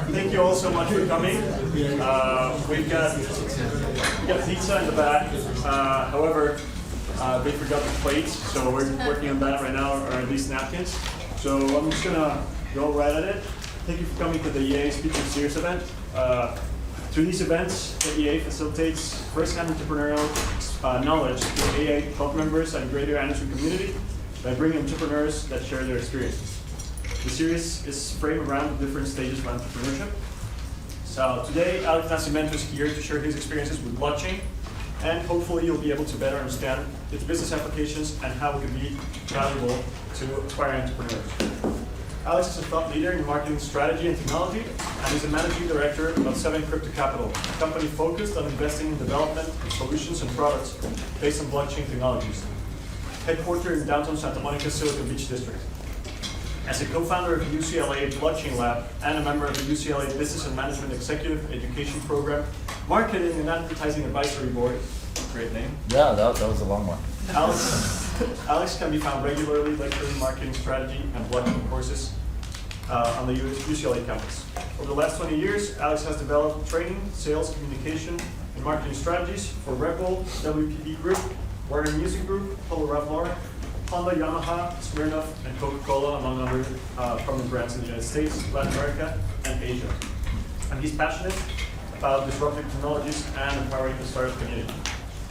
Thank you all so much for coming. We've got pizza in the back. However, they forgot the plates, so we're working on that right now, or at least napkins. So I'm just gonna go right at it. Thank you for coming to the EA Speaker Series event. Through these events, the EA facilitates first-hand entrepreneurial knowledge to the EA club members and greater Anderson community by bringing entrepreneurs that share their experiences. The series is framed around the different stages of entrepreneurship. So today, Nascimento is here to share his experiences with blockchain, and hopefully you'll be able to better understand its business applications and how it can be valuable to aspiring entrepreneurs. Alex is a thought leader in marketing strategy and technology, and is a managing director of 7 Crypto Capital, a company focused on investing in development of solutions and products based on blockchain technologies, headquartered in downtown Santa Monica, Silicon Beach District. As a co-founder of the UCLA Blockchain Lab and a member of the UCLA Business and Management Executive Education Program, Marketing and Advertising Advisory Board, great name. Yeah, that was a long one. Alex can be found regularly lecturing marketing strategy and blockchain courses on the UCLA campus. Over the last 20 years, Alex has developed training, sales, communication, and marketing strategies for Red Bull, WPP Group, Warner Music Group, Polo Ralph Lauren, Honda, Yamaha, Smirnoff, and Coca-Cola, among other prominent brands in the United States, Latin America, and Asia. And he's passionate about disruptive technologies and empowering the startup community.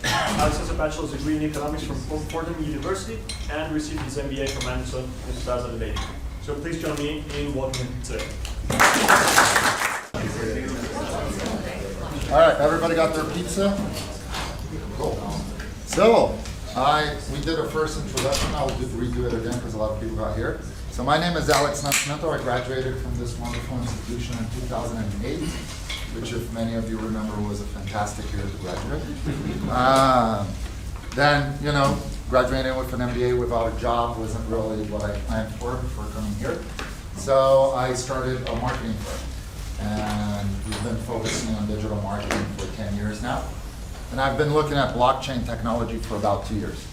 Alex has a bachelor's degree in economics from Fordham University and received his MBA from Anderson in 2008. So please join me in welcoming him today. All right, everybody got their pizza? Cool. So, we did a first introduction. I'll redo it again because a lot of people got here. So my name is Alex Nascimento. I graduated from this wonderful institution in 2008, which, if many of you remember, was a fantastic year to graduate. Then, graduating with an MBA without a job wasn't really what I planned for before coming here. So I started a marketing firm, and we've been focusing on digital marketing for 10 years now. And I've been looking at blockchain technology for about 2 years.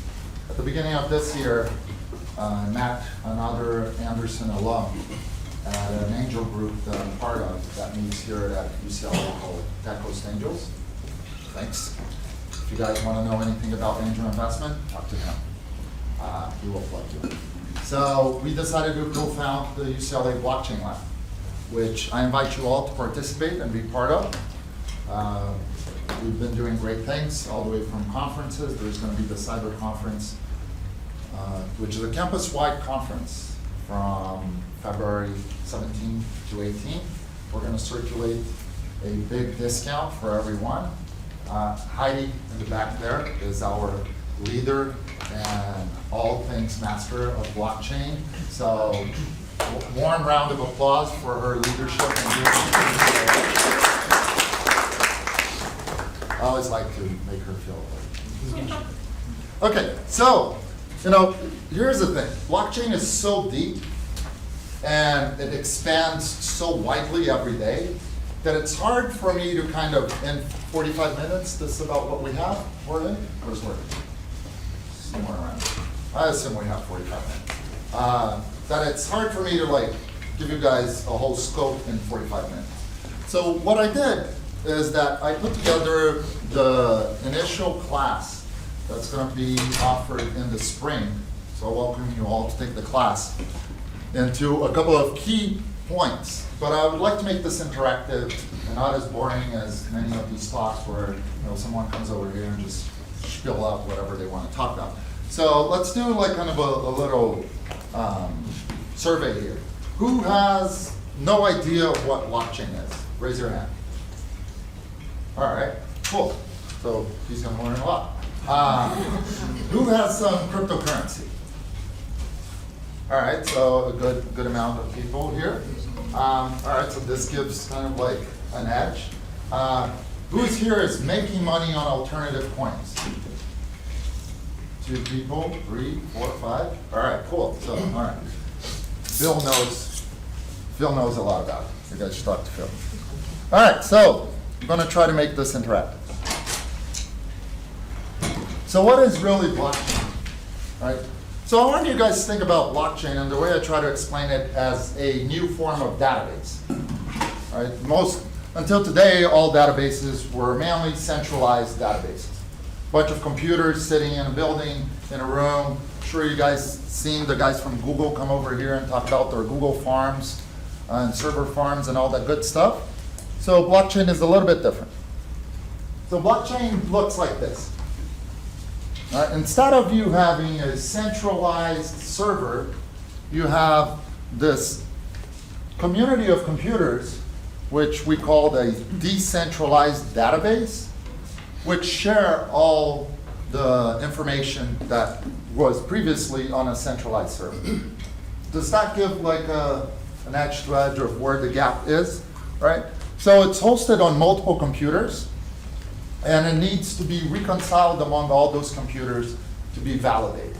At the beginning of this year, I met another Anderson alum at an angel group that I'm part of that meets here at UCLA called Tech Coast Angels. Thanks. If you guys want to know anything about angel investment, talk to him. He will plug you. So we decided to co-found the UCLA Blockchain Lab, which I invite you all to participate and be part of. We've been doing great things all the way from conferences. There's going to be the Cyber Conference, which is a campus-wide conference from February 17 to 18. We're going to circulate a big discount for everyone. Heidi in the back there is our leader and all things master of blockchain. So warm round of applause for her leadership and I always like to make her feel like. Okay, so, here's the thing. Blockchain is so deep and it expands so widely every day that it's hard for me to kind of, in 45 minutes, this is about what we have, Jorge? Or is it somewhere around? I assume we have 45 minutes. That it's hard for me to give you guys a whole scope in 45 minutes. So what I did is that I put together the initial class that's going to be offered in the spring. So I welcome you all to take the class into a couple of key points. But I would like to make this interactive and not as boring as many of these talks where someone comes over here and just spill out whatever they want to talk about. So let's do kind of a little survey here. Who has no idea what blockchain is? Raise your hand. All right, cool. So he's going to learn a lot. Who has some cryptocurrency? All right, so a good amount of people here. All right, so this gives kind of like an edge. Who's here is making money on alternative coins? 2 people, 3, 4, 5. All right, cool. So, all right. Phil knows a lot about it. You guys should talk to Phil. All right, so I'm going to try to make this interactive. So what is really blockchain? Right? So I want you guys to think about blockchain, and the way I try to explain it as a new form of database. right? Until today, all databases were mainly centralized databases. Bunch of computers sitting in a building, in a room. I'm sure you guys seen the guys from Google come over here and talk about their Google farms and server farms and all that good stuff. So blockchain is a little bit different. So blockchain looks like this. Instead of you having a centralized server, you have this community of computers, which we call a decentralized database, which share all the information that was previously on a centralized server. Does that give like an edge to edge of where the gap is, right? So it's hosted on multiple computers, and it needs to be reconciled among all those computers to be validated.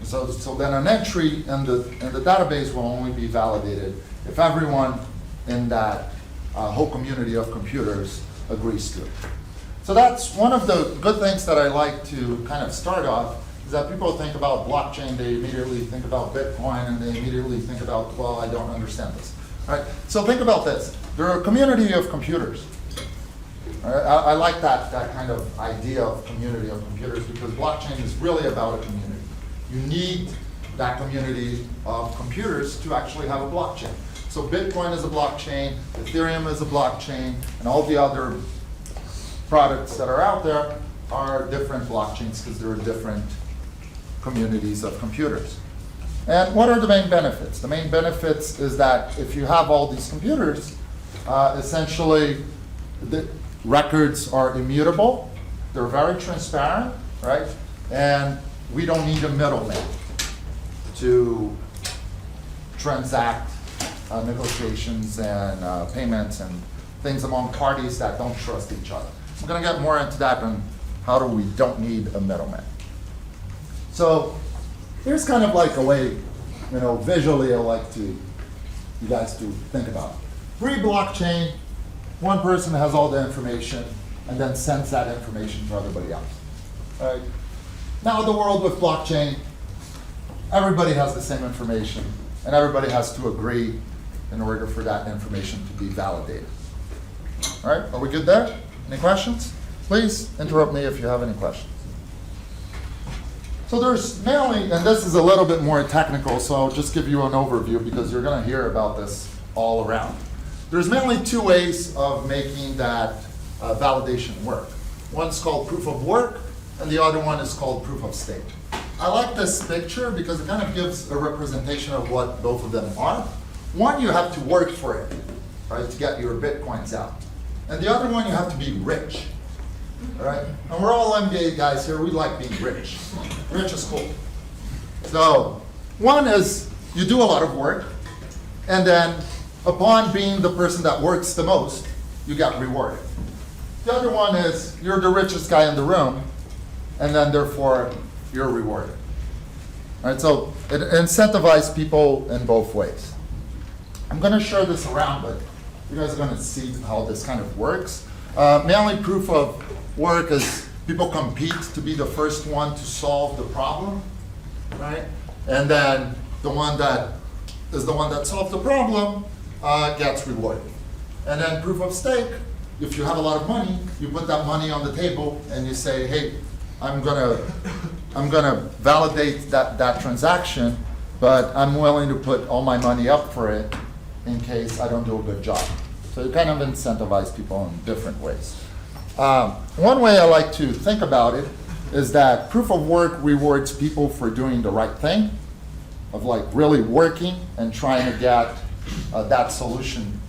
So then an entry in the database will only be validated if everyone in that whole community of computers agrees to it. So that's one of the good things that I like to kind of start off, is that people think about blockchain, they immediately think about Bitcoin, and they immediately think about, well, I don't understand this. All right? So think about this. There are a community of computers. All right? I like that kind of idea of community of computers, because blockchain is really about a community. You need that community of computers to actually have a blockchain. So Bitcoin is a blockchain, Ethereum is a blockchain, and all the other products that are out there are different blockchains because there are different communities of computers. And what are the main benefits? The main benefits is that if you have all these computers, essentially the records are immutable, they're very transparent, right? And we don't need a middleman to transact negotiations and payments and things among parties that don't trust each other. We're going to get more into that on how we don't need a middleman. So here's kind of like a way, visually I like you guys to think about it. Free blockchain, one person has all the information and then sends that information to everybody else. All right? Now the world with blockchain, everybody has the same information and everybody has to agree in order for that information to be validated. All right, are we good there? Any questions? Please interrupt me if you have any questions. So there's mainly, and this is a little bit more technical, so I'll just give you an overview because you're going to hear about this all around. There's mainly two ways of making that validation work. One's called proof of work, and the other one is called proof of stake. I like this picture because it kind of gives a representation of what both of them are. One, you have to work for it, right, to get your Bitcoins out. And the other one, you have to be rich, all right? And we're all MBA guys here, we like being rich. Rich is cool. So one is you do a lot of work, and then upon being the person that works the most, you get rewarded. The other one is you're the richest guy in the room, and then therefore you're rewarded. All right, so it incentivizes people in both ways. I'm going to share this around, but you guys are going to see how this kind of works. Mainly proof of work is people compete to be the first one to solve the problem, right? And then the one that is the one that solves the problem gets rewarded. And then proof of stake, if you have a lot of money, you put that money on the table and you say, hey, I'm gonna validate that transaction, but I'm willing to put all my money up for it in case I don't do a good job. So you kind of incentivize people in different ways. One way I like to think about it is that proof of work rewards people for doing the right thing, of like really working and trying to get that solution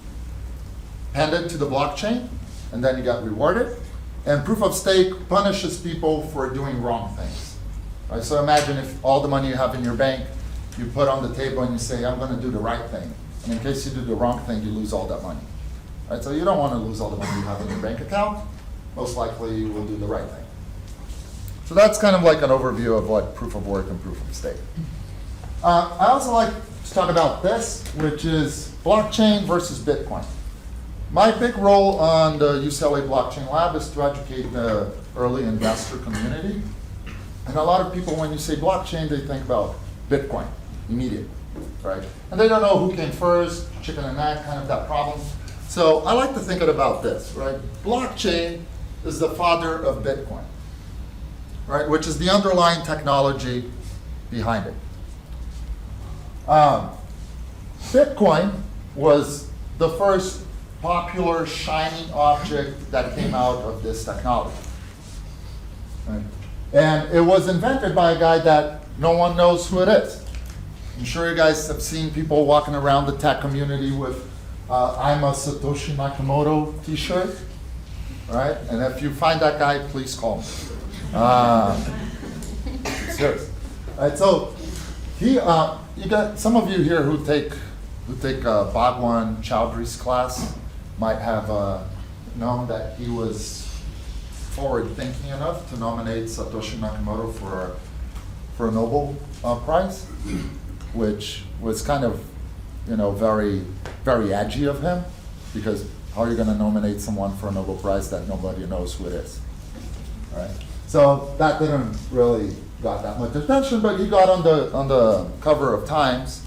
handed to the blockchain, and then you get rewarded. And proof of stake punishes people for doing wrong things. Right? So imagine if all the money you have in your bank, you put on the table and you say, I'm going to do the right thing. And in case you do the wrong thing, you lose all that money. Right? So you don't want to lose all the money you have in your bank account. Most likely you will do the right thing. So that's kind of like an overview of what proof of work and proof of stake. I also like to talk about this, which is blockchain versus Bitcoin. My big role on the UCLA Blockchain Lab is to educate the early investor community. And a lot of people, when you say blockchain, they think about Bitcoin immediately, right? And they don't know who came first, chicken and egg, kind of that problem. So I like to think about this, right? Blockchain is the father of Bitcoin, right? Which is the underlying technology behind it. Bitcoin was the first popular shiny object that came out of this technology. Right? And it was invented by a guy that no one knows who it is. I'm sure you guys have seen people walking around the tech community with I'm a Satoshi Nakamoto t-shirt, right? And if you find that guy, please call me. Serious. All right, so he, you got some of you here who take Bhagwan Chowdhury's class might have known that he was forward-thinking enough to nominate Satoshi Nakamoto for a Nobel Prize, which was kind of, very, very edgy of him, because how are you going to nominate someone for a Nobel Prize that nobody knows who it is, right? So that didn't really got that much attention, but he got on the cover of Times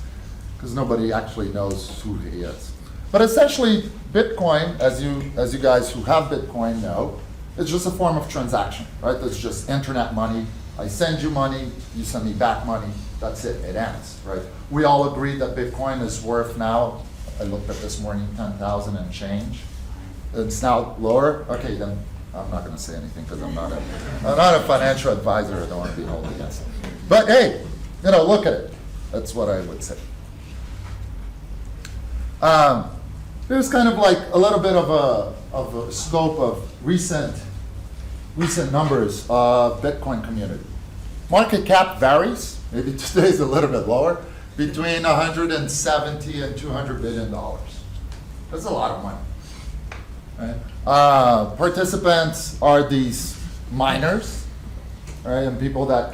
because nobody actually knows who he is. But essentially, Bitcoin, as you guys who have Bitcoin know, it's just a form of transaction, right? It's just internet money. I send you money, you send me back money. That's it. It ends, right? We all agree that Bitcoin is worth now, I looked at this morning, 10,000 and change. It's now lower. Okay, then I'm not going to say anything because I'm not a financial advisor. I don't want to be holding against it. But hey, look at it. That's what I would say. There's kind of like a little bit of a scope of recent numbers of Bitcoin community. Market cap varies. Maybe today's a little bit lower, between 170 and $200 billion. That's a lot of money. Right? Participants are these miners, right, and people that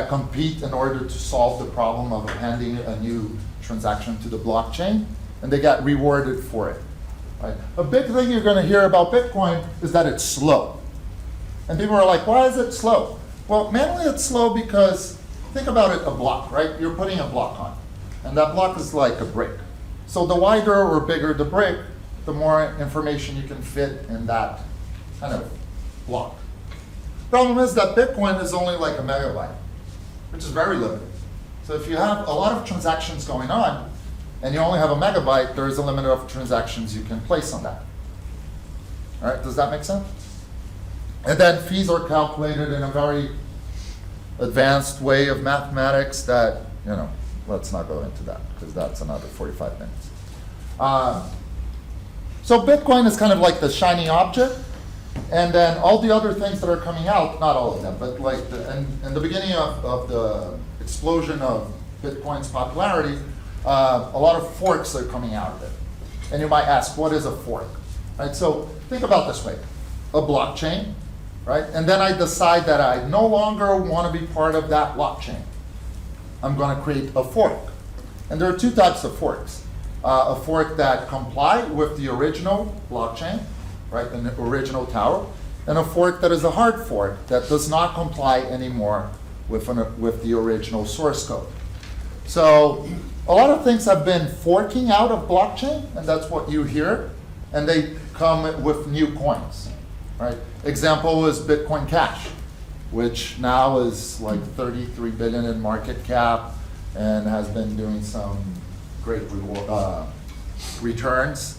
compete in order to solve the problem of appending a new transaction to the blockchain, and they get rewarded for it. Right? A big thing you're going to hear about Bitcoin is that it's slow. And people are like, why is it slow? Well, mainly it's slow because, think about it, a block, right? You're putting a block on, and that block is like a brick. So the wider or bigger the brick, the more information you can fit in that kind of block. Problem is that Bitcoin is only like a megabyte, which is very limited. So if you have a lot of transactions going on, and you only have a megabyte, there is a limit of transactions you can place on that. All right, does that make sense? And then fees are calculated in a very advanced way of mathematics that, let's not go into that, because that's another 45 minutes. So Bitcoin is kind of like the shiny object, and then all the other things that are coming out, not all of them, but like in the beginning of the explosion of Bitcoin's popularity, a lot of forks are coming out of it. And you might ask, what is a fork? Right, so think about this way. A blockchain, right? And then I decide that I no longer want to be part of that blockchain. I'm going to create a fork. And there are two types of forks. A fork that comply with the original blockchain, right, and the original tower, and a fork that is a hard fork that does not comply anymore with the original source code. So a lot of things have been forking out of blockchain, and that's what you hear, and they come with new coins, right? Example is Bitcoin Cash, which now is like 33 billion in market cap and has been doing some great returns.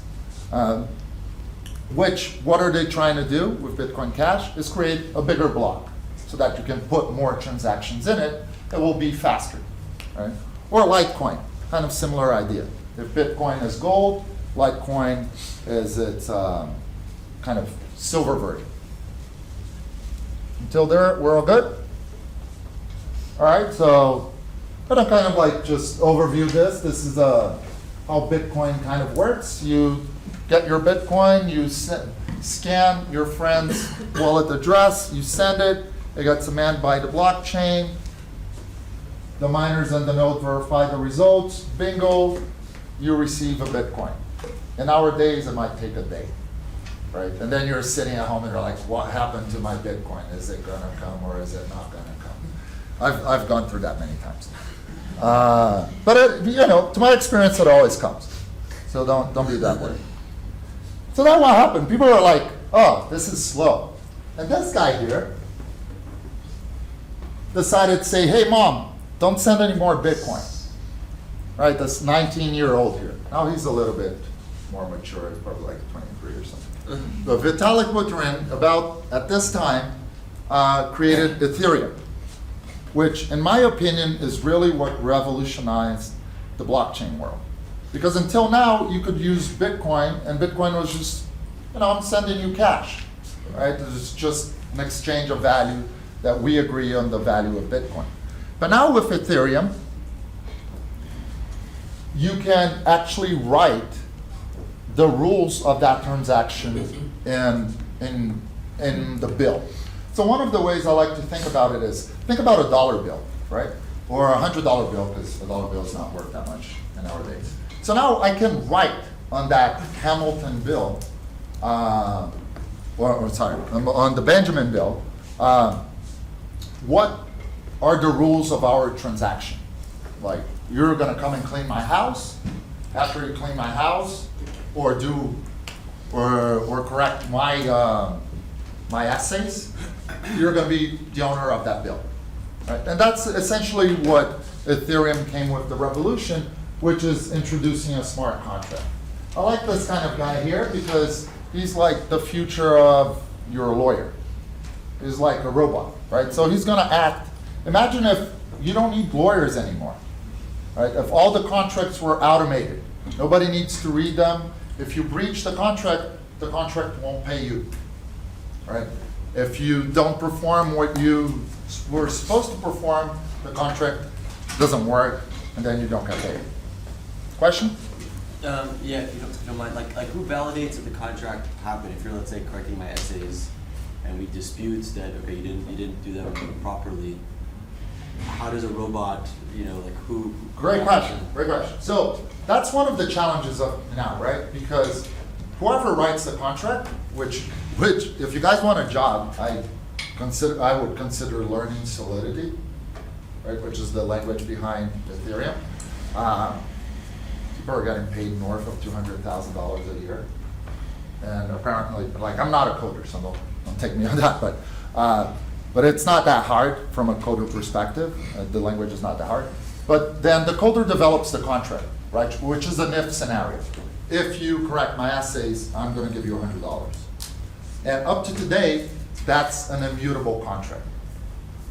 What are they trying to do with Bitcoin Cash is create a bigger block so that you can put more transactions in it. It will be faster, right? Or Litecoin, kind of similar idea. If Bitcoin is gold, Litecoin is its kind of silver version. Until there, we're all good? All right, so I'm gonna kind of like just overview this. This is how Bitcoin kind of works. You get your Bitcoin, you scan your friend's wallet address, you send it, it gets manned by the blockchain. The miners and the node verify the results, bingo, you receive a Bitcoin. In our days, it might take a day, right? And then you're sitting at home and you're like, what happened to my Bitcoin? Is it gonna come or is it not gonna come? I've gone through that many times. But to my experience, it always comes. So don't be that worried. So then what happened? People are like, oh, this is slow. And this guy here decided to say, hey, Mom, don't send any more Bitcoin. Right, this 19-year-old here. Now he's a little bit more mature, he's probably like 23 or something. But Vitalik Buterin, about at this time, created Ethereum, which in my opinion is really what revolutionized the blockchain world. Because until now, you could use Bitcoin, and Bitcoin was just, I'm sending you cash, right? It's just an exchange of value that we agree on the value of Bitcoin. But now with Ethereum, you can actually write the rules of that transaction in the bill. So one of the ways I like to think about it is, think about a dollar bill, right? Or a $100 bill, because a dollar bill is not worth that much in our days. So now I can write on that Hamilton bill, on the Benjamin bill, what are the rules of our transaction? Like, you're gonna come and clean my house. After you clean my house, or correct my my essays, you're gonna be the owner of that bill, right? And that's essentially what Ethereum came with the revolution, which is introducing a smart contract. I like this kind of guy here because he's like the future of your lawyer. He's like a robot, right? So he's gonna act. Imagine if you don't need lawyers anymore. Right? If all the contracts were automated, nobody needs to read them. If you breach the contract won't pay you. Right? If you don't perform what you were supposed to perform, the contract doesn't work, and then you don't get paid. Question? Yeah, if you don't mind, like who validates that the contract happened? If you're, let's say, correcting my essays, and we dispute that, okay, you didn't do them properly. How does a robot, who? Great question. So that's one of the challenges of now, right? Because whoever writes the contract, which if you guys want a job, I would consider learning Solidity, right? Which is the language behind Ethereum. People are getting paid north of $200,000 a year, and apparently, I'm not a coder, so don't take me on that, but it's not that hard from a coder perspective. The language is not that hard. But then the coder develops the contract, right? Which is an if scenario. If you correct my essays, I'm going to give you $100. And up to today, that's an immutable contract.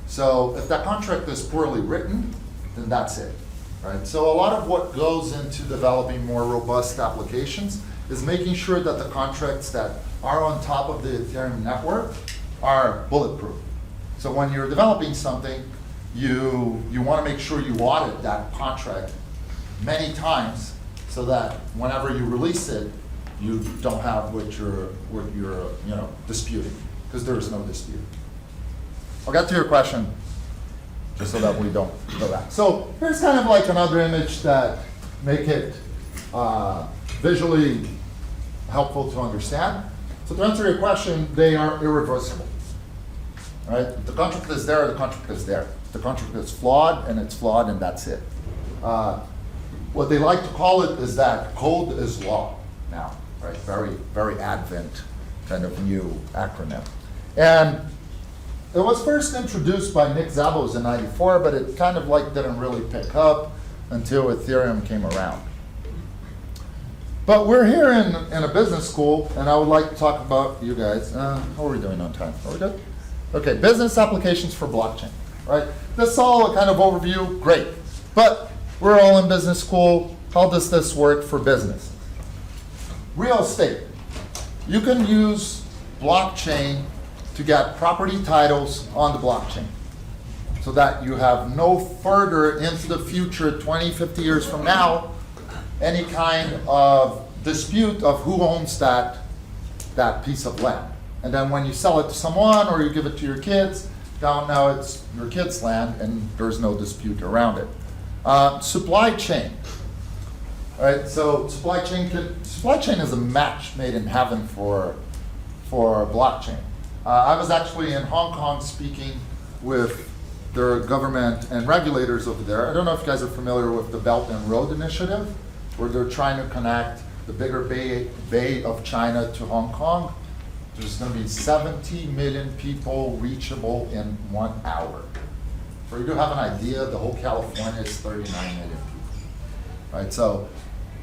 So if that contract is poorly written, then that's it, right? So a lot of what goes into developing more robust applications is making sure that the contracts that are on top of the Ethereum network are bulletproof. So when you're developing something, you want to make sure you audit that contract many times so that whenever you release it, you don't have what you're disputing, because there is no dispute. I'll get to your question just so that we don't go back. So here's kind of like another image that make it visually helpful to understand. So to answer your question, they are irreversible. Right? If the contract is there, the contract is there. If the contract is flawed, and it's flawed, and that's it. What they like to call it is that code is law now, right? Very, very advent kind of new acronym. And it was first introduced by Nick Szabos in '94, but it kind of didn't really pick up until Ethereum came around. But we're here in a business school, and I would like to talk about you guys. How are we doing on time? Are we good? Okay, business applications for blockchain, right? This is all a kind of overview, great. But we're all in business school. How does this work for business? Real estate. You can use blockchain to get property titles on the blockchain so that you have no further into the future, 20, 50 years from now, any kind of dispute of who owns that piece of land. And then when you sell it to someone or you give it to your kids, now it's your kids' land and there's no dispute around it. Supply chain. All right, so supply chain is a match made in heaven for blockchain. I was actually in Hong Kong speaking with their government and regulators over there. I don't know if you guys are familiar with the Belt and Road Initiative, where they're trying to connect the bigger bay of China to Hong Kong, there's going to be 70 million people reachable in 1 hour. For you to have an idea, the whole California is 39 million people. Right? So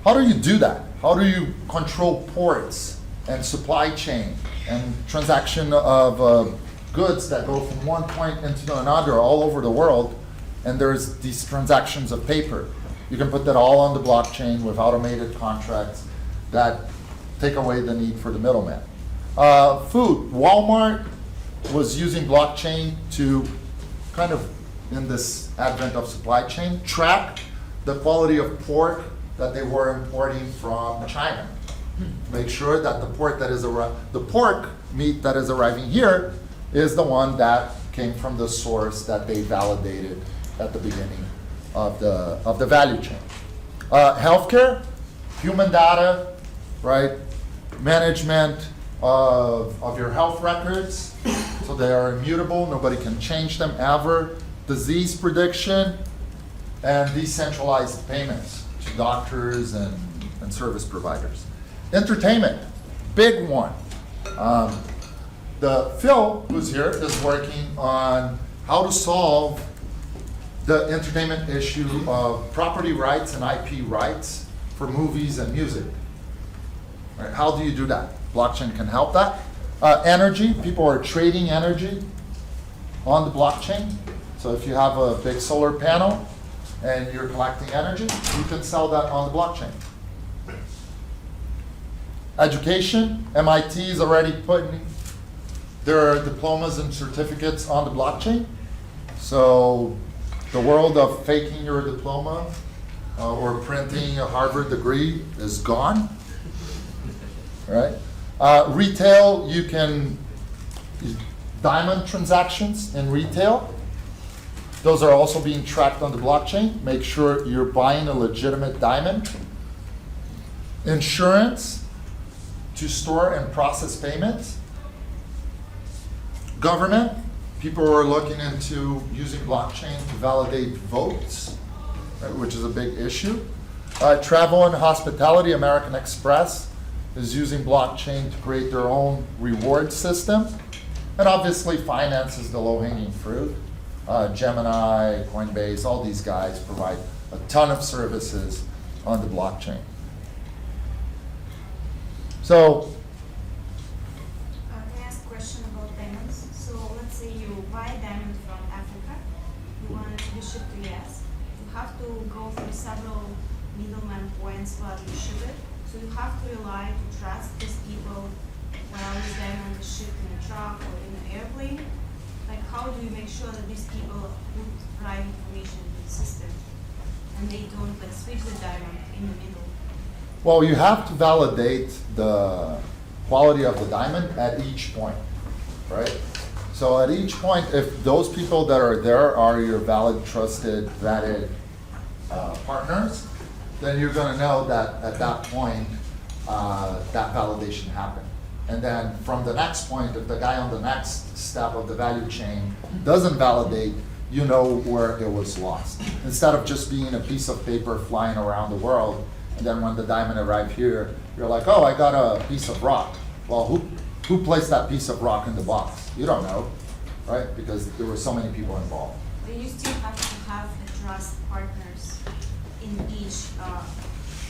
how do you do that? How do you control ports and supply chain and transaction of goods that go from one point into another all over the world, and there's these transactions of paper? You can put that all on the blockchain with automated contracts that take away the need for the middleman. Food. Walmart was using blockchain to kind of, in this advent of supply chain, track the quality of pork that they were importing from China. Make sure that the pork meat that is arriving here is the one that came from the source that they validated at the beginning of the value chain. Healthcare, human data, right? Management of your health records, so they are immutable, nobody can change them ever. Disease prediction, and decentralized payments to doctors and service providers. Entertainment, big one. Phil, who's here, is working on how to solve the entertainment issue of property rights and IP rights for movies and music. Right, how do you do that? Blockchain can help that. Energy, people are trading energy on the blockchain. So if you have a big solar panel and you're collecting energy, you can sell that on the blockchain. Education, MIT is already putting their diplomas and certificates on the blockchain. So the world of faking your diploma or printing a Harvard degree is gone, right? Retail, you can diamond transactions in retail. Those are also being tracked on the blockchain. Make sure you're buying a legitimate diamond. Insurance, to store and process payments. Government, people are looking into using blockchain to validate votes, right, which is a big issue. Travel and hospitality, American Express is using blockchain to create their own reward system. And obviously finance is the low-hanging fruit. Gemini, Coinbase, all these guys provide a ton of services on the blockchain. So, can I ask a question about diamonds? So let's say you buy a diamond from Africa, you want it to be shipped to US. You have to go through several middleman points while you ship it. So you have to rely to trust these people while this diamond is shipped in a truck or in an airplane. Like, how do you make sure that these people put right information in the system and they don't like switch the diamond in the middle? well, you have to validate the quality of the diamond at each point, right? So at each point, if those people that are there are your valid, trusted, vetted partners, then you're going to know that at that point, that validation happened. And then from the next point, if the guy on the next step of the value chain doesn't validate, you know where it was lost. Instead of just being a piece of paper flying around the world, and then when the diamond arrived here, you're like, oh, I got a piece of rock. Well, who placed that piece of rock in the box? You don't know, right? Because there were so many people involved. But you still have to have the trust partners in each, so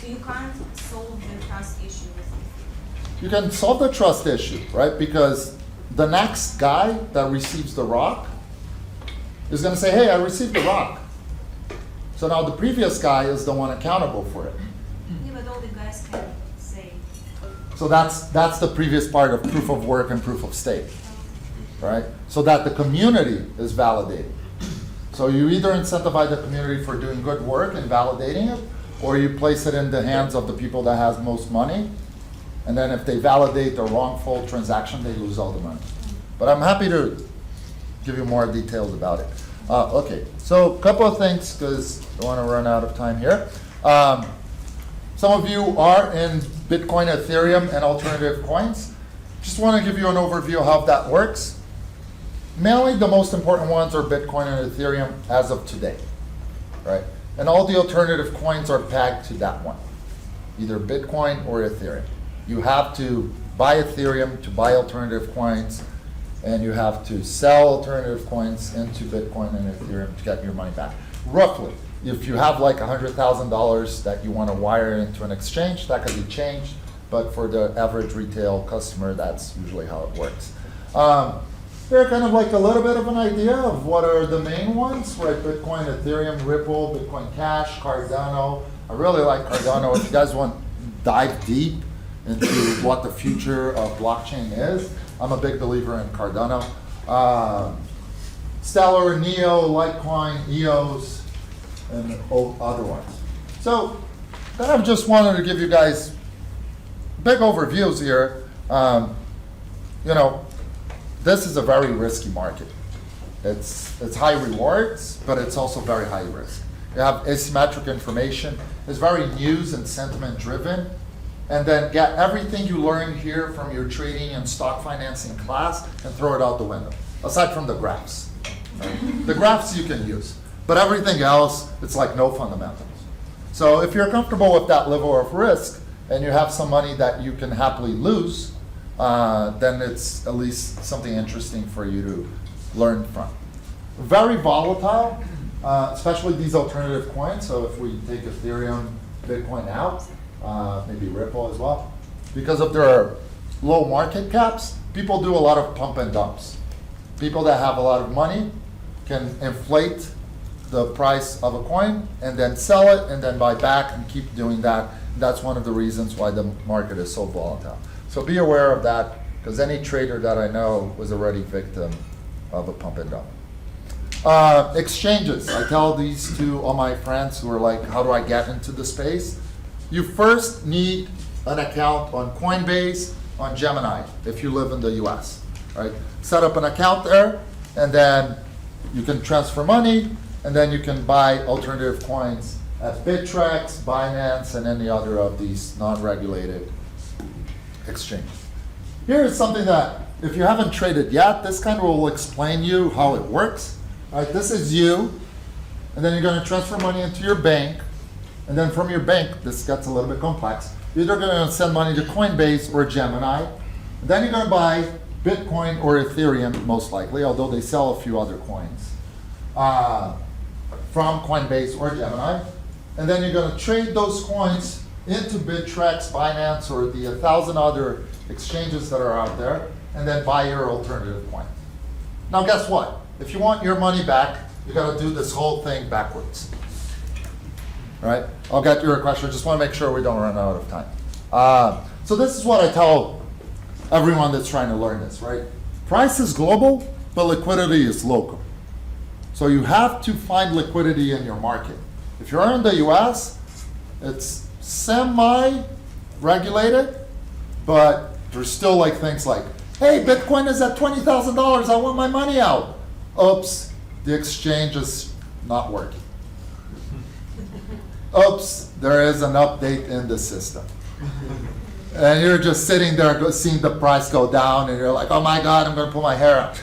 you can't solve the trust issue with it. You can solve the trust issue, right? Because the next guy that receives the rock is going to say, hey, I received the rock. So now the previous guy is the one accountable for it. Yeah, but all the guys can say. So that's the previous part of proof of work and proof of stake, right? So that the community is validated. So you either incentivize the community for doing good work and validating it, or you place it in the hands of the people that has most money. And then if they validate the wrongful transaction, they lose all the money. But I'm happy to give you more details about it. Okay, so a couple of things, because I don't want to run out of time here. Some of you are in Bitcoin, Ethereum, and alternative coins. Just want to give you an overview of how that works. Mainly the most important ones are Bitcoin and Ethereum as of today, right? And all the alternative coins are pegged to that one. either Bitcoin or Ethereum. You have to buy Ethereum to buy alternative coins, and you have to sell alternative coins into Bitcoin and Ethereum to get your money back. Roughly, if you have like $100,000 that you want to wire into an exchange, that could be changed, but for the average retail customer, that's usually how it works. They're kind of like a little bit of an idea of what are the main ones, right? Bitcoin, Ethereum, Ripple, Bitcoin Cash, Cardano. I really like Cardano. If you guys want to dive deep into what the future of blockchain is, I'm a big believer in Cardano. Stellar, Neo, Litecoin, EOS, and other ones. So I just wanted to give you guys big overviews here. You know, this is a very risky market. It's high rewards, but it's also very high risk. You have asymmetric information. It's very news and sentiment driven. And then get everything you learn here from your trading and stock financing class and throw it out the window, aside from the graphs. Right? The graphs you can use, but everything else, it's like no fundamentals. So if you're comfortable with that level of risk and you have some money that you can happily lose, then it's at least something interesting for you to learn from. Very volatile, especially these alternative coins. So if we take Ethereum, Bitcoin out, maybe Ripple as well, because of their low market caps, people do a lot of pump and dumps. People that have a lot of money can inflate the price of a coin and then sell it and then buy back and keep doing that. That's one of the reasons why the market is so volatile. So be aware of that, because any trader that I know was already victim of a pump and dump. Exchanges. I tell these to all my friends who are like, how do I get into the space? You first need an account on Coinbase, on Gemini, if you live in the US, right? Set up an account there, and then you can transfer money, and then you can buy alternative coins at Bittrex, Binance, and any other of these non-regulated exchanges. Here is something that, if you haven't traded yet, this kind of will explain you how it works. All right, this is you, and then you're going to transfer money into your bank, and then from your bank, this gets a little bit complex. You're either going to send money to Coinbase or Gemini, and then you're going to buy Bitcoin or Ethereum, most likely, although they sell a few other coins, from Coinbase or Gemini, and then you're going to trade those coins into Bittrex, Binance, or the 1,000 other exchanges that are out there, and then buy your alternative coin. Now guess what? If you want your money back, you got to do this whole thing backwards. All right? I'll get to your question. Just want to make sure we don't run out of time. So this is what I tell everyone that's trying to learn this, right? Price is global, but liquidity is local. So you have to find liquidity in your market. If you're in the US, it's semi-regulated, but there's still like things like, hey, Bitcoin is at $20,000, I want my money out. Oops, the exchange is not working. Oops, there is an update in the system. And you're just sitting there seeing the price go down, and you're like, oh my God, I'm going to pull my hair out.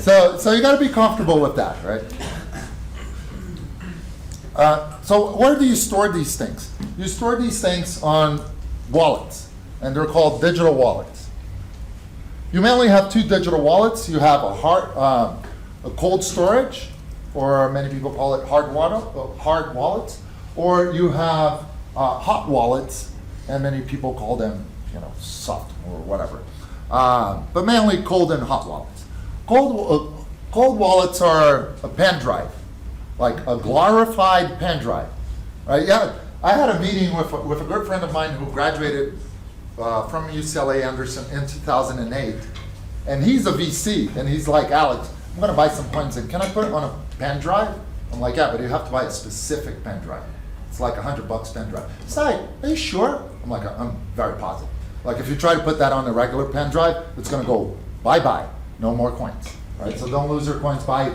So you got to be comfortable with that, right? So where do you store these things? You store these things on wallets, and they're called digital wallets. You mainly have two digital wallets. You have a cold storage, or many people call it hard wallets, or you have hot wallets, and many people call them, soft or whatever. But mainly cold and hot wallets. Cold wallets are a pen drive, like a glorified pen drive, right? Yeah, I had a meeting with a good friend of mine who graduated from UCLA Anderson in 2008, and he's a VC, and he's like, Alex, I'm going to buy some coins, and can I put it on a pen drive? I'm like, yeah, but you have to buy a specific pen drive. It's like $100 pen drive. He's like, are you sure? I'm like, I'm very positive. Like, if you try to put that on a regular pen drive, it's going to go bye-bye, no more coins. Right? So don't lose your coins. Buy.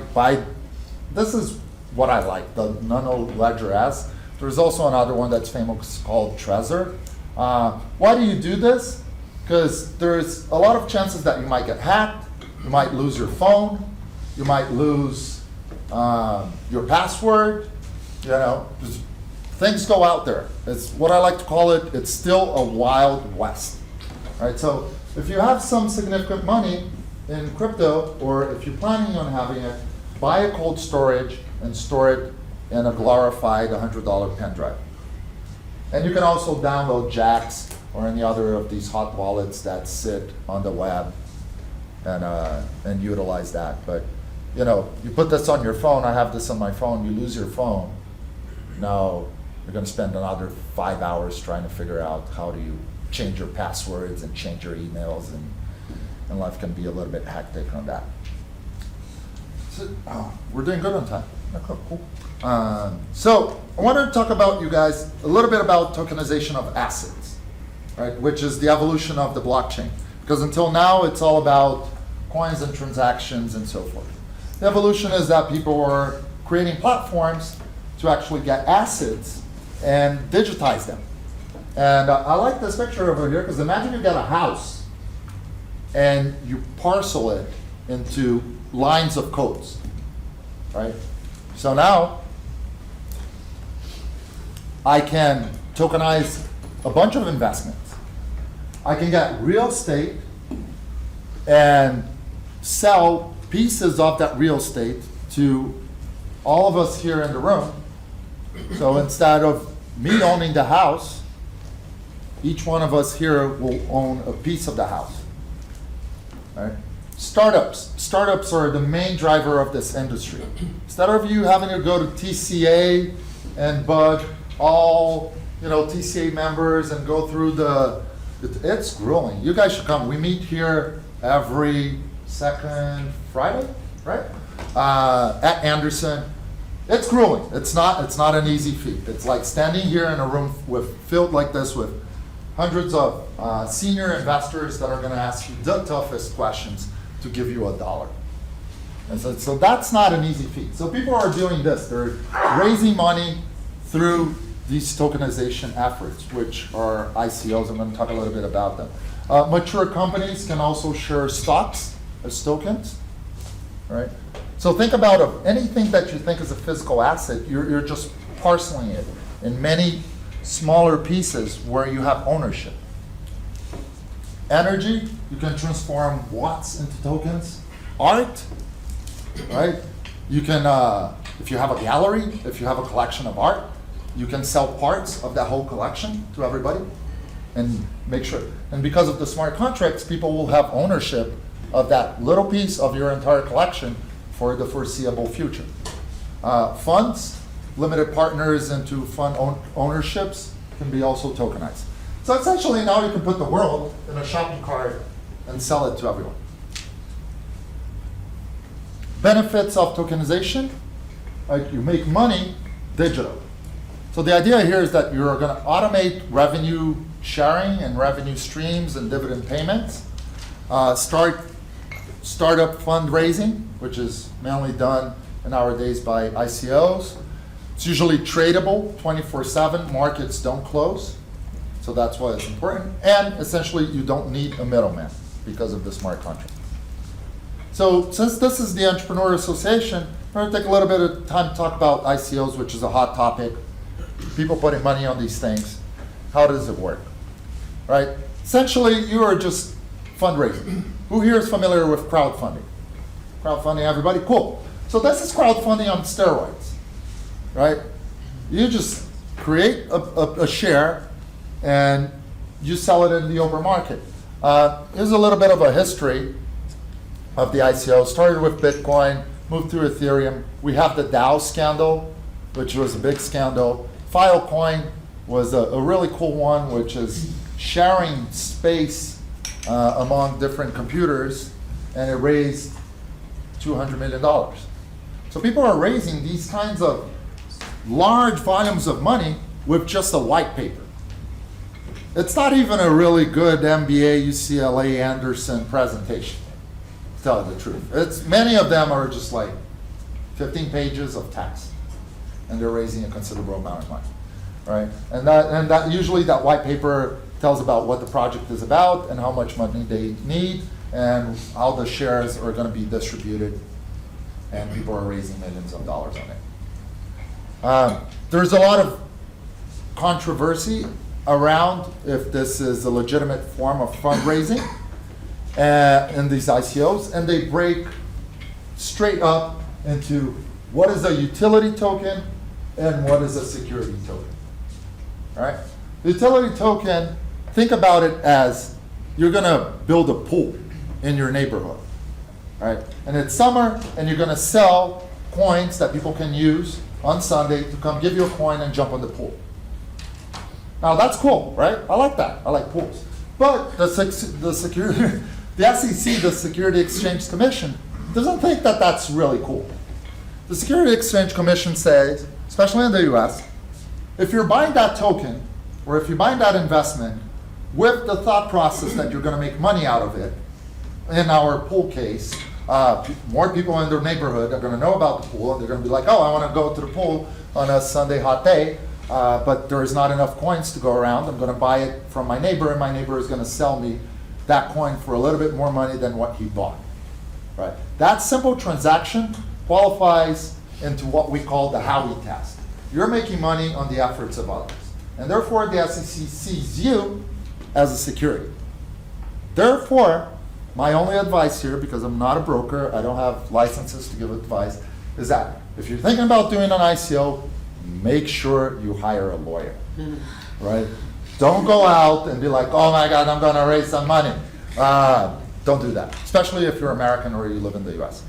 This is what I like, the Nano Ledger S. There's also another one that's famous called Trezor. Why do you do this? Because there's a lot of chances that you might get hacked, you might lose your phone, you might lose your password, just things go out there. It's what I like to call it, it's still a wild west. Right? So if you have some significant money in crypto, or if you're planning on having it, buy a cold storage and store it in a glorified $100 pen drive. And you can also download Jax or any other of these hot wallets that sit on the web and utilize that. But you know, you put this on your phone, I have this on my phone, you lose your phone, now you're gonna spend another 5 hours trying to figure out how do you change your passwords and change your emails, and life can be a little bit hectic on that. So, we're doing good on time. Okay, cool. So I wanted to talk about you guys a little bit about tokenization of assets, right? Which is the evolution of the blockchain. Because until now, it's all about coins and transactions and so forth. The evolution is that people are creating platforms to actually get assets and digitize them. And I like this picture over here because imagine you got a house and you parcel it into lines of codes, right? So now I can tokenize a bunch of investments. I can get real estate and sell pieces of that real estate to all of us here in the room. So instead of me owning the house, each one of us here will own a piece of the house. Right? Startups are the main driver of this industry. Instead of you having to go to TCA and bug all TCA members and go through it's grueling. You guys should come. We meet here every second Friday, right? At Anderson. It's grueling. It's not an easy feat. It's like standing here in a room filled like this with hundreds of senior investors that are going to ask you the toughest questions to give you $1. And so that's not an easy feat. So people are doing this. They're raising money through these tokenization efforts, which are ICOs. I'm going to talk a little bit about them. Mature companies can also share stocks as tokens, right? So think about anything that you think is a physical asset, you're just parceling it in many smaller pieces where you have ownership. Energy, you can transform watts into tokens. Art, right? You can, if you have a gallery, if you have a collection of art, you can sell parts of that whole collection to everybody and make sure. And because of the smart contracts, people will have ownership of that little piece of your entire collection for the foreseeable future. Funds, limited partners into fund ownerships can be also tokenized. So essentially now you can put the world in a shopping cart and sell it to everyone. Benefits of tokenization, you make money digital. So the idea here is that you're going to automate revenue sharing and revenue streams and dividend payments. Startup fundraising, which is mainly done nowadays by ICOs. It's usually tradable 24/7. Markets don't close. So that's why it's important. And essentially, you don't need a middleman because of the smart contract. So since this is the Entrepreneur Association, we're going to take a little bit of time to talk about ICOs, which is a hot topic. People putting money on these things. How does it work? Right? Essentially, you are just fundraising. Who here is familiar with crowdfunding? Crowdfunding, everybody? Cool. So this is crowdfunding on steroids, right? You just create a share and you sell it in the open market. Here's a little bit of a history of the ICO. Started with Bitcoin, moved through Ethereum. We have the DAO scandal, which was a big scandal. Filecoin was a really cool one, which is sharing space among different computers, and it raised $200 million. So people are raising these kinds of large volumes of money with just a white paper. It's not even a really good MBA, UCLA, Anderson presentation, to tell you the truth. Many of them are just like 15 pages of text, and they're raising a considerable amount of money, right? And that usually that white paper tells about what the project is about and how much money they need and how the shares are going to be distributed, and people are raising millions of dollars on it. There's a lot of controversy around if this is a legitimate form of fundraising in these ICOs, and they break straight up into what is a utility token and what is a security token. All right? The utility token, think about it as you're gonna build a pool in your neighborhood, right? And it's summer, and you're gonna sell coins that people can use on Sunday to come give you a coin and jump on the pool. Now that's cool, right? I like that. I like pools. But the security, the SEC, the Security Exchange Commission, doesn't think that that's really cool. The Security Exchange Commission says, especially in the US, if you're buying that token, or if you're buying that investment with the thought process that you're gonna make money out of it, in our pool case, more people in their neighborhood are gonna know about the pool, and they're gonna be like, oh, I wanna go to the pool on a Sunday hot day, but there's not enough coins to go around. I'm gonna buy it from my neighbor, and my neighbor is gonna sell me that coin for a little bit more money than what he bought, right? That simple transaction qualifies into what we call the Howey test. You're making money on the efforts of others, and therefore the SEC sees you as a security. Therefore, my only advice here, because I'm not a broker, I don't have licenses to give advice, is that if you're thinking about doing an ICO, make sure you hire a lawyer, right? Don't go out and be like, oh my God, I'm gonna raise some money. Don't do that, especially if you're American or you live in the US.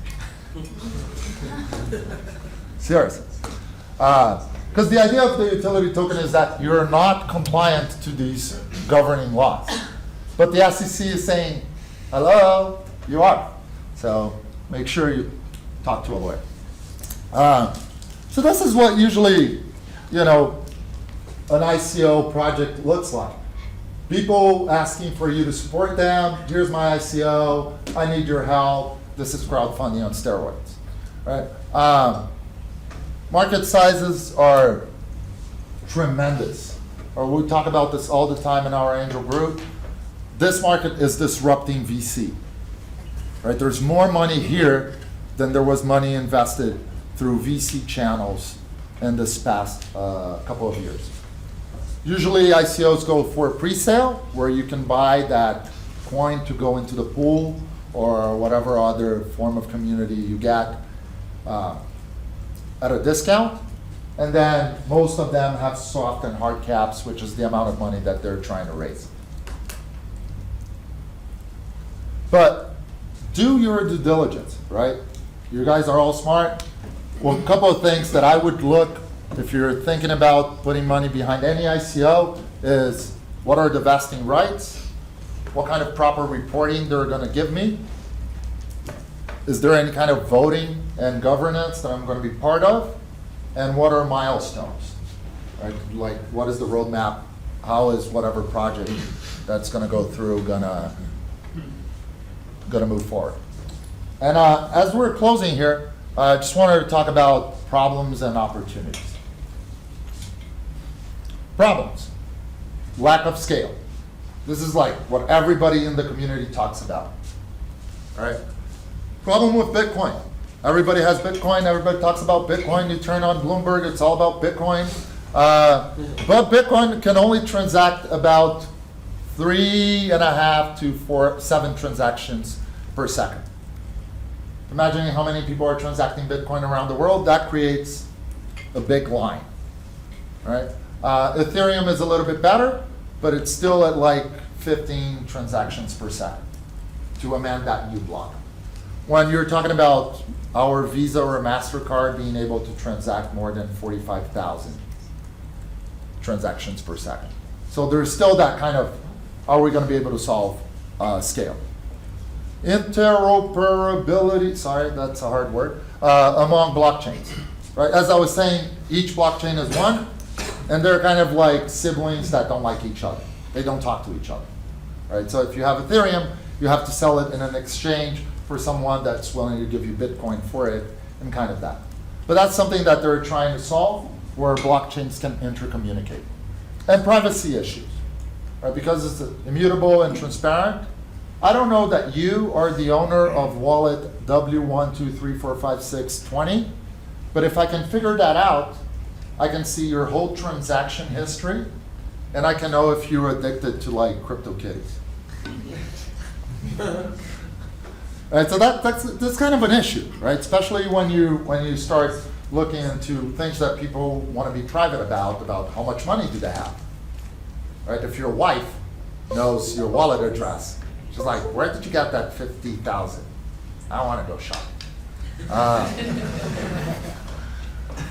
Seriously. Because the idea of the utility token is that you're not compliant to these governing laws. But the SEC is saying, hello, you are. So make sure you talk to a lawyer. So this is what usually, an ICO project looks like. People asking for you to support them. Here's my ICO. I need your help. This is crowdfunding on steroids, right? Market sizes are tremendous. Or we talk about this all the time in our angel group. This market is disrupting VC, right? There's more money here than there was money invested through VC channels in this past couple of years. Usually ICOs go for a pre-sale where you can buy that coin to go into the pool or whatever other form of community you get at a discount. And then most of them have soft and hard caps, which is the amount of money that they're trying to raise. But do your due diligence, right? You guys are all smart. Well, a couple of things that I would look if you're thinking about putting money behind any ICO is what are the vesting rights? What kind of proper reporting they're going to give me? Is there any kind of voting and governance that I'm going to be part of? And what are milestones? Right? Like, what is the roadmap? How is whatever project that's going to go through gonna move forward? And as we're closing here, I just wanted to talk about problems and opportunities. Problems: lack of scale. This is like what everybody in the community talks about. All right. Problem with Bitcoin. Everybody has Bitcoin. Everybody talks about Bitcoin. You turn on Bloomberg, it's all about Bitcoin. But Bitcoin can only transact about 3.5 to 7 transactions per second. Imagining how many people are transacting Bitcoin around the world, that creates a big line, right? Ethereum is a little bit better, but it's still at like 15 transactions per second to amend that new block. When you're talking about our Visa or MasterCard being able to transact more than 45,000 transactions per second. So there's still that kind of, are we going to be able to solve scale? Interoperability, sorry, that's a hard word, among blockchains. Right? As I was saying, each blockchain is one, and they're kind of like siblings that don't like each other. They don't talk to each other. Right? So if you have Ethereum, you have to sell it in an exchange for someone that's willing to give you Bitcoin for it, and kind of that. But that's something that they're trying to solve, where blockchains can intercommunicate. And privacy issues, right? Because it's immutable and transparent. I don't know that you are the owner of wallet W123456620, but if I can figure that out, I can see your whole transaction history, and I can know if you're addicted to like CryptoKitties. Right, so that's kind of an issue, right? Especially when you start looking into things that people want to be private about how much money do they have, right? If your wife knows your wallet address, she's like, where did you get that 50,000? I want to go shopping.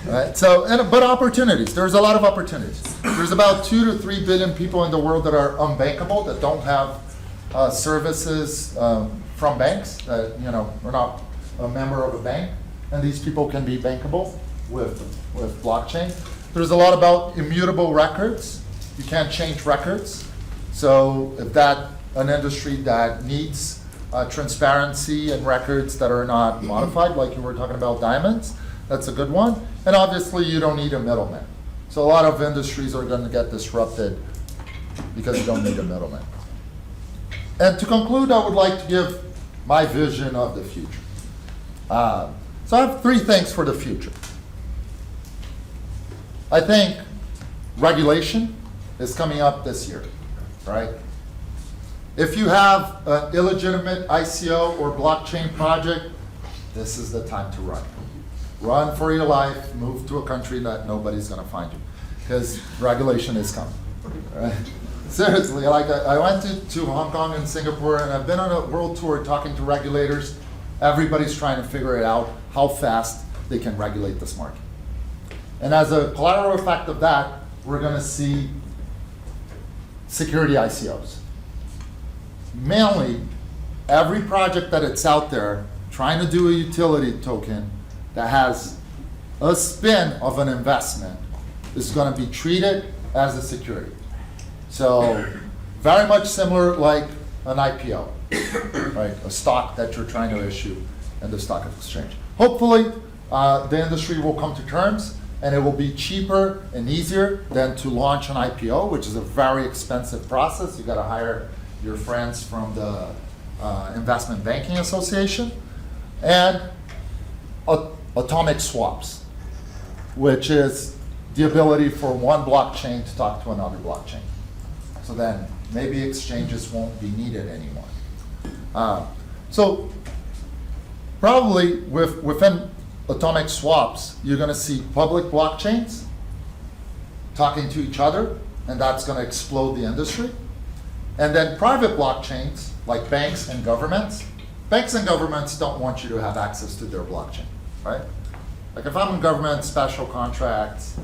Right, so, but opportunities. There's a lot of opportunities. There's about 2 to 3 billion people in the world that are unbankable, that don't have services from banks, that are not a member of a bank, and these people can be bankable with blockchain. There's a lot about immutable records. You can't change records. So if an industry that needs transparency and records that are not modified, like you were talking about diamonds, that's a good one. And obviously you don't need a middleman. So a lot of industries are going to get disrupted because you don't need a middleman. And to conclude, I would like to give my vision of the future. So I have 3 things for the future. I think regulation is coming up this year, right? If you have an illegitimate ICO or blockchain project, this is the time to run. Run for your life, move to a country that nobody's gonna find you, because regulation is coming, right? Seriously, like I went to Hong Kong and Singapore, and I've been on a world tour talking to regulators. Everybody's trying to figure it out, how fast they can regulate this market. And as a collateral effect of that, we're gonna see security ICOs. Mainly, every project that it's out there trying to do a utility token that has a spin of an investment is going to be treated as a security. So very much similar like an IPO, right? A stock that you're trying to issue in the stock exchange. Hopefully, the industry will come to terms, and it will be cheaper and easier than to launch an IPO, which is a very expensive process. You got to hire your friends from the Investment Banking Association, and atomic swaps, which is the ability for one blockchain to talk to another blockchain. So then maybe exchanges won't be needed anymore. So probably within atomic swaps, you're going to see public blockchains talking to each other, and that's going to explode the industry. And then private blockchains, like banks and governments. Banks and governments don't want you to have access to their blockchain, right? Like if I'm in government, special contracts,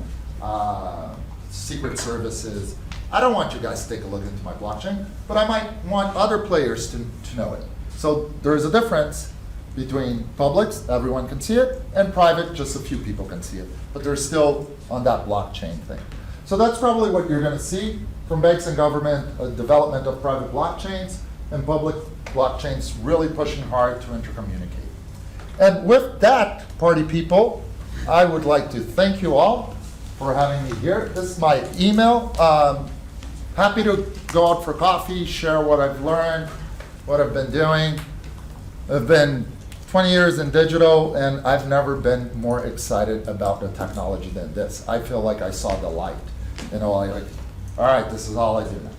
secret services, I don't want you guys to take a look into my blockchain, but I might want other players to know it. So there is a difference between public, everyone can see it, and private, just a few people can see it. But they're still on that blockchain thing. So that's probably what you're going to see from banks and government, development of private blockchains, and public blockchains really pushing hard to intercommunicate. And with that, party people, I would like to thank you all for having me here. This is my email. Happy to go out for coffee, share what I've learned, what I've been doing. I've been 20 years in digital, and I've never been more excited about the technology than this. I feel like I saw the light. All right, this is all I do now.